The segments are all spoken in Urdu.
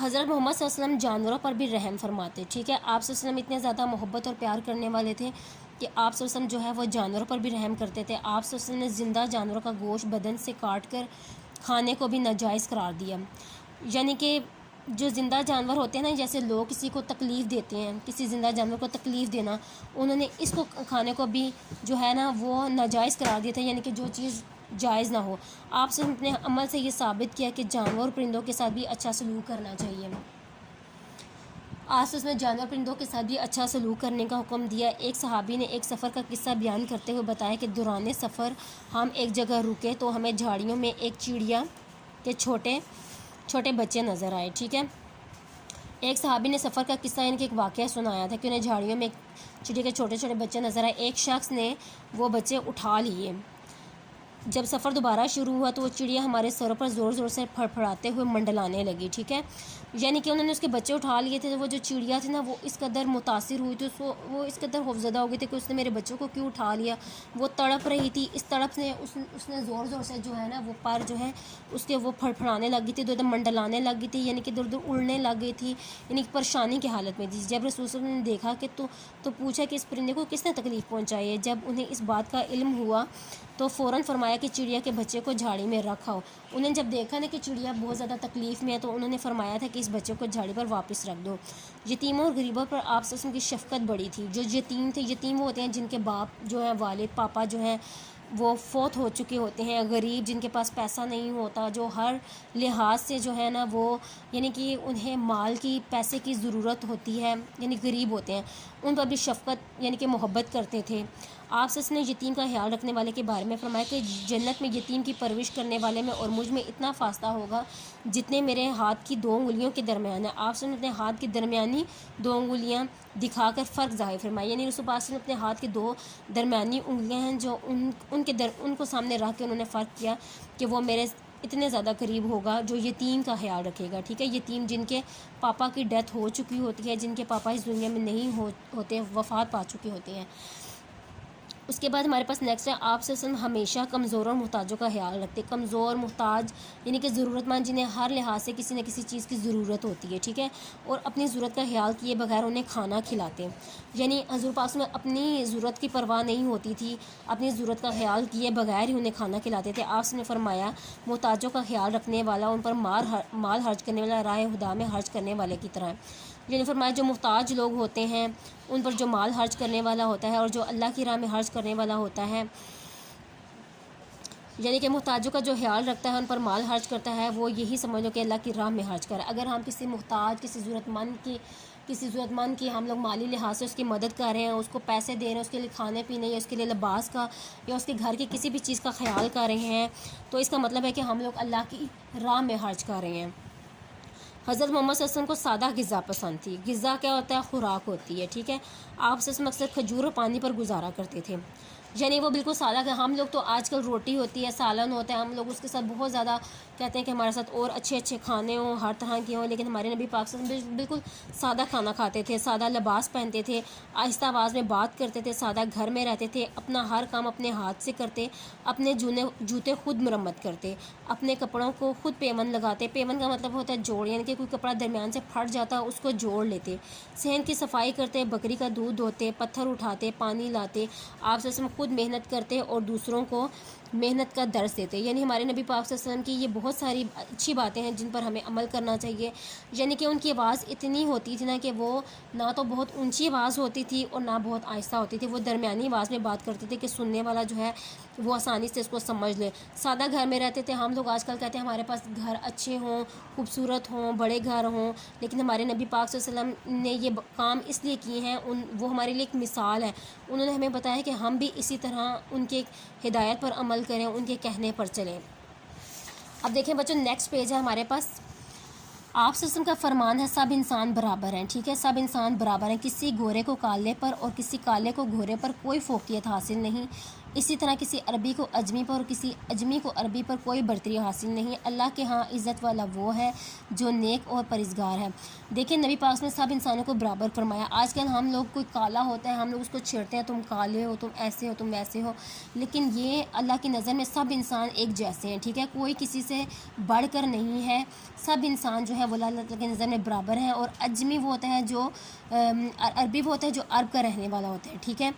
حضرت محمد صلی اللہ علیہ وسلم جانوروں پر بھی رحم فرماتے. ٹھیک ہے، آپ صلی اللہ علیہ وسلم اتنے زیادہ محبت اور پیار کرنے والے تھے کہ آپ صلی اللہ علیہ وسلم جو ہے وہ جانوروں پر بھی رحم کرتے تھے. آپ صلی اللہ علیہ وسلم نے زندہ جانوروں کا گوشت بدن سے کاٹ کر کھانے کو بھی ناجائز قرار دیا. یعنی کہ جو زندہ جانور ہوتے ہیں نا، جیسے لوگ کسی کو تکلیف دیتے ہیں، کسی زندہ جانور کو تکلیف دینا، انہوں نے اس کو کھانے کو بھی جو ہے نا وہ ناجائز قرار دیا تھا. یعنی کہ جو چیز جائز نہ ہو. آپ سے اپنے عمل سے یہ ثابت کیا کہ جانور اور پرندوں کے ساتھ بھی اچھا سلوک کرنا چاہیے. آج اس نے جانور پرندوں کے ساتھ بھی اچھا سلوک کرنے کا حکم دیا. ایک صحابی نے ایک سفر کا قصہ بیان کرتے ہوئے بتایا کہ دوران سفر ہم ایک جگہ رکے تو ہمیں جھاڑیوں میں ایک چڑیا کے چھوٹے چھوٹے بچے نظر آئے. ٹھیک ہے، ایک صحابی نے سفر کا قصہ یعنی کہ ایک واقعہ سنایا تھا کہ انہیں جھاڑیوں میں ایک چڑیا کے چھوٹے چھوٹے بچے نظر آئے. ایک شخص نے وہ بچے اٹھا لیے. جب سفر دوبارہ شروع ہوا تو وہ چڑیا ہمارے سروں پر زور زور سے پھڑپھڑاتے ہوئے منڈلانے لگی. ٹھیک ہے، یعنی کہ انہوں نے اس کے بچے اٹھا لیے تھے. تو وہ جو چڑیا تھی نا وہ اس قدر متاثر ہوئی تھی، وہ اس قدر خوفزدہ ہو گئی تھی کہ اس نے میرے بچوں کو کیوں اٹھا لیا. وہ تڑپ رہی تھی. اس تڑپ سے اس نے زور زور سے جو ہے نا وہ پر جو ہے اس کے وہ پھڑپھڑانے لگی تھی، ادھر منڈلانے لگی تھی، یعنی کہ ادھر ادھر اڑنے لگ گئی تھی، یعنی کہ پریشانی کی حالت میں تھی. جب رسول صلی اللہ علیہ وسلم نے دیکھا کہ تو پوچھا کہ اس پرندے کو کس نے تکلیف پہنچائی ہے. جب انہیں اس بات کا علم ہوا تو فوراً فرمایا کہ چڑیا کے بچے کو جھاڑی میں رکھو. انہیں جب دیکھا نا کہ چڑیا بہت زیادہ تکلیف میں ہے تو انہوں نے فرمایا تھا کہ اس بچے کو جھاڑی پر واپس رکھ دو. یتیموں اور غریبوں پر آپ صلی اللہ علیہ وسلم کی شفقت بڑی تھی. جو یتیم تھے، یتیم وہ ہوتے ہیں جن کے باپ جو ہے والد پاپا جو ہیں وہ فوت ہو چکے ہوتے ہیں. غریب جن کے پاس پیسہ نہیں ہوتا، جو ہر لحاظ سے جو ہے نا وہ یعنی کہ انہیں مال کی پیسے کی ضرورت ہوتی ہے، یعنی غریب ہوتے ہیں، ان پر بھی شفقت یعنی کہ محبت کرتے تھے. آپ سے نے یتیم کا خیال رکھنے والے کے بارے میں فرمایا کہ جنت میں یتیم کی پرورش کرنے والے میں اور مجھ میں اتنا فاصلہ ہوگا جتنے میرے ہاتھ کی 2 انگلیوں کے درمیان ہے. آپ سے اپنے ہاتھ کی درمیانی 2 انگلیاں دکھا کر فرق ظاہر فرمایا. یعنی رسول پاک نے اپنے ہاتھ کی 2 درمیانی انگلیاں ہیں جو ان کو سامنے رکھ کے انہوں نے فرق کیا کہ وہ میرے اتنے زیادہ قریب ہوگا جو یتیم کا خیال رکھے گا. ٹھیک ہے، یتیم جن کے پاپا کی ڈیتھ ہو چکی ہوتی ہے، جن کے پاپا اس دنیا میں نہیں ہوتے، وفات پا چکے ہوتے ہیں. اس کے بعد ہمارے پاس نیکسٹ ہے آپ سے ہمیشہ کمزور اور محتاجوں کا خیال رکھتے. کمزور محتاج یعنی کہ ضرورت مند جنہیں ہر لحاظ سے کسی نہ کسی چیز کی ضرورت ہوتی ہے. ٹھیک ہے، اور اپنی ضرورت کا خیال کیے بغیر انہیں کھانا کھلاتے. یعنی حضور پاک میں اپنی ضرورت کی پرواہ نہیں ہوتی تھی، اپنی ضرورت کا خیال کیے بغیر ہی انہیں کھانا کھلاتے تھے. آپ نے فرمایا محتاجوں کا خیال رکھنے والا ان پر مال خرچ کرنے والا راہ خدا میں خرچ کرنے والے کی طرح ہے. یعنی فرمایا جو محتاج لوگ ہوتے ہیں ان پر جو مال خرچ کرنے والا ہوتا ہے اور جو اللہ کی راہ میں خرچ کرنے والا ہوتا ہے، یعنی کہ محتاجوں کا جو خیال رکھتا ہے ان پر مال خرچ کرتا ہے، وہ یہی سمجھ لو کہ اللہ کی راہ میں خرچ کرے. اگر ہم کسی محتاج کسی ضرورت مند کی ہم لوگ مالی لحاظ سے اس کی مدد کر رہے ہیں، اس کو پیسے دے رہے ہیں، اس کے لیے کھانے پینے یا اس کے لیے لباس کا یا اس کے گھر کی کسی بھی چیز کا خیال کر رہے ہیں، تو اس کا مطلب ہے کہ ہم لوگ اللہ کی راہ میں خرچ کر رہے ہیں. حضرت محمد صلی اللہ علیہ وسلم کو سادہ غذا پسند تھی. غذا کیا ہوتا ہے؟ خوراک ہوتی ہے. ٹھیک ہے، آپ سے مقصد کھجور اور پانی پر گزارا کرتے تھے. یعنی وہ بالکل سادہ. ہم لوگ تو آج کل روٹی ہوتی ہے، سالن ہوتا ہے، ہم لوگ اس کے ساتھ بہت زیادہ کہتے ہیں کہ ہمارے ساتھ اور اچھے اچھے کھانے ہوں، ہر طرح کے ہوں، لیکن ہمارے نبی پاک صلی اللہ علیہ وسلم بالکل سادہ کھانا کھاتے تھے، سادہ لباس پہنتے تھے، آہستہ آواز میں بات کرتے تھے، سادہ گھر میں رہتے تھے، اپنا ہر کام اپنے ہاتھ سے کرتے، اپنے جوتے خود مرمت کرتے، اپنے کپڑوں کو خود پیون لگاتے. پیون کا مطلب ہوتا ہے جوڑ، یعنی کہ کوئی کپڑا درمیان سے پھٹ جاتا اس کو جوڑ لیتے. صحن کی صفائی کرتے، بکری کا دودھ دھوتے، پتھر اٹھاتے، پانی لاتے. آپ سے خود محنت کرتے اور دوسروں کو محنت کا درس دیتے. یعنی ہمارے نبی پاک صلی اللہ علیہ وسلم کی یہ بہت ساری اچھی باتیں ہیں جن پر ہمیں عمل کرنا چاہیے. یعنی کہ ان کی آواز اتنی ہوتی تھی نا کہ وہ نہ تو بہت اونچی آواز ہوتی تھی اور نہ بہت آہستہ ہوتی تھی، وہ درمیانی آواز میں بات کرتے تھے کہ سننے والا جو ہے وہ آسانی سے اس کو سمجھ لے. سادہ گھر میں رہتے تھے. ہم لوگ آج کل کہتے ہیں ہمارے پاس گھر اچھے ہوں، خوبصورت ہوں، بڑے گھر ہوں، لیکن ہمارے نبی پاک صلی اللہ علیہ وسلم نے یہ کام اس لیے کیے ہیں، وہ ہمارے لیے ایک مثال ہے. انہوں نے ہمیں بتایا کہ ہم بھی اسی طرح ان کے ہدایت پر عمل کریں، ان کے کہنے پر چلیں. اب دیکھیں بچوں نیکسٹ پیج ہے ہمارے پاس. آپ وسلم کا فرمان ہے سب انسان برابر ہیں. ٹھیک ہے، سب انسان برابر ہیں، کسی گورے کو کالے پر اور کسی کالے کو گورے پر کوئی فوقیت حاصل نہیں. اسی طرح کسی عربی کو اجمی پر اور کسی اجمی کو عربی پر کوئی برتری حاصل نہیں. اللہ کے ہاں عزت والا وہ ہے جو نیک اور پرہیزگار ہے. دیکھیں نبی پاک نے سب انسانوں کو برابر فرمایا. آج کل ہم لوگ کوئی کالا ہوتا ہے ہم لوگ اس کو چھیڑتے ہیں، تم کالے ہو، تم ایسے ہو، تم ویسے ہو، لیکن یہ اللہ کی نظر میں سب انسان ایک جیسے ہیں. ٹھیک ہے، کوئی کسی سے بڑھ کر نہیں ہے. سب انسان جو ہے وہ اللہ تعالیٰ کی نظر میں برابر ہیں. اور اجمی وہ ہوتا ہے جو عربی وہ ہوتا ہے جو عرب کا رہنے والا ہوتا ہے. ٹھیک ہے،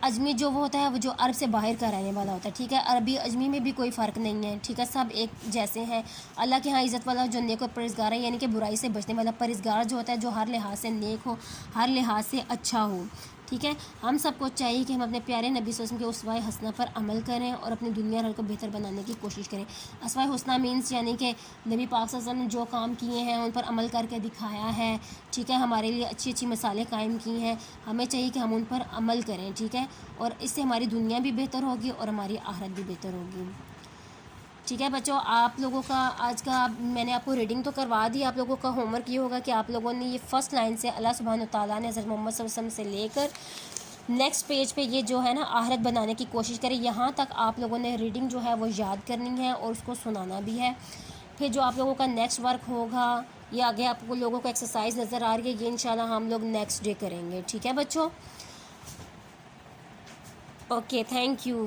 اجمی جو وہ ہوتا ہے وہ جو عرب سے باہر کا رہنے والا ہوتا ہے. ٹھیک ہے، عربی اجمی میں بھی کوئی فرق نہیں ہے. ٹھیک ہے، سب ایک جیسے ہیں. اللہ کے ہاں عزت والا جو نیک اور پرہیزگار ہے، یعنی کہ برائی سے بچنے والا. پرہیزگار جو ہوتا ہے جو ہر لحاظ سے نیک ہو، ہر لحاظ سے اچھا ہو. ٹھیک ہے، ہم سب کو چاہیے کہ ہم اپنے پیارے نبی صلی اللہ علیہ وسلم کے اسوہ حسنہ پر عمل کریں اور اپنی دنیا کو بہتر بنانے کی کوشش کریں. اسوہ حسنہ مینس یعنی کہ نبی پاک صلی اللہ علیہ وسلم نے جو کام کیے ہیں ان پر عمل کر کے دکھایا ہے. ٹھیک ہے، ہمارے لیے اچھی اچھی مثالیں قائم کی ہیں. ہمیں چاہیے کہ ہم ان پر عمل کریں. ٹھیک ہے، اور اس سے ہماری دنیا بھی بہتر ہوگی اور ہماری آخرت بھی بہتر ہوگی. ٹھیک ہے بچوں، آپ لوگوں کا آج کا میں نے آپ کو ریڈنگ تو کروا دی. آپ لوگوں کا ہوم ورک یہ ہوگا کہ آپ لوگوں نے یہ فرسٹ لائن سے اللہ سبحانہ تعالیٰ نے حضرت محمد صلی اللہ علیہ وسلم سے لے کر نیکسٹ پیج پہ یہ جو ہے نا آخرت بنانے کی کوشش کریں. یہاں تک آپ لوگوں نے ریڈنگ جو ہے وہ یاد کرنی ہے اور اس کو سنانا بھی ہے. پھر جو آپ لوگوں کا نیکسٹ ورک ہوگا یہ آگے آپ کو لوگوں کو ایکسرسائز نظر آ رہی ہے، یہ انشاءاللہ ہم لوگ نیکسٹ ڈے کریں گے. ٹھیک ہے بچوں، اوکے، تھینک یو.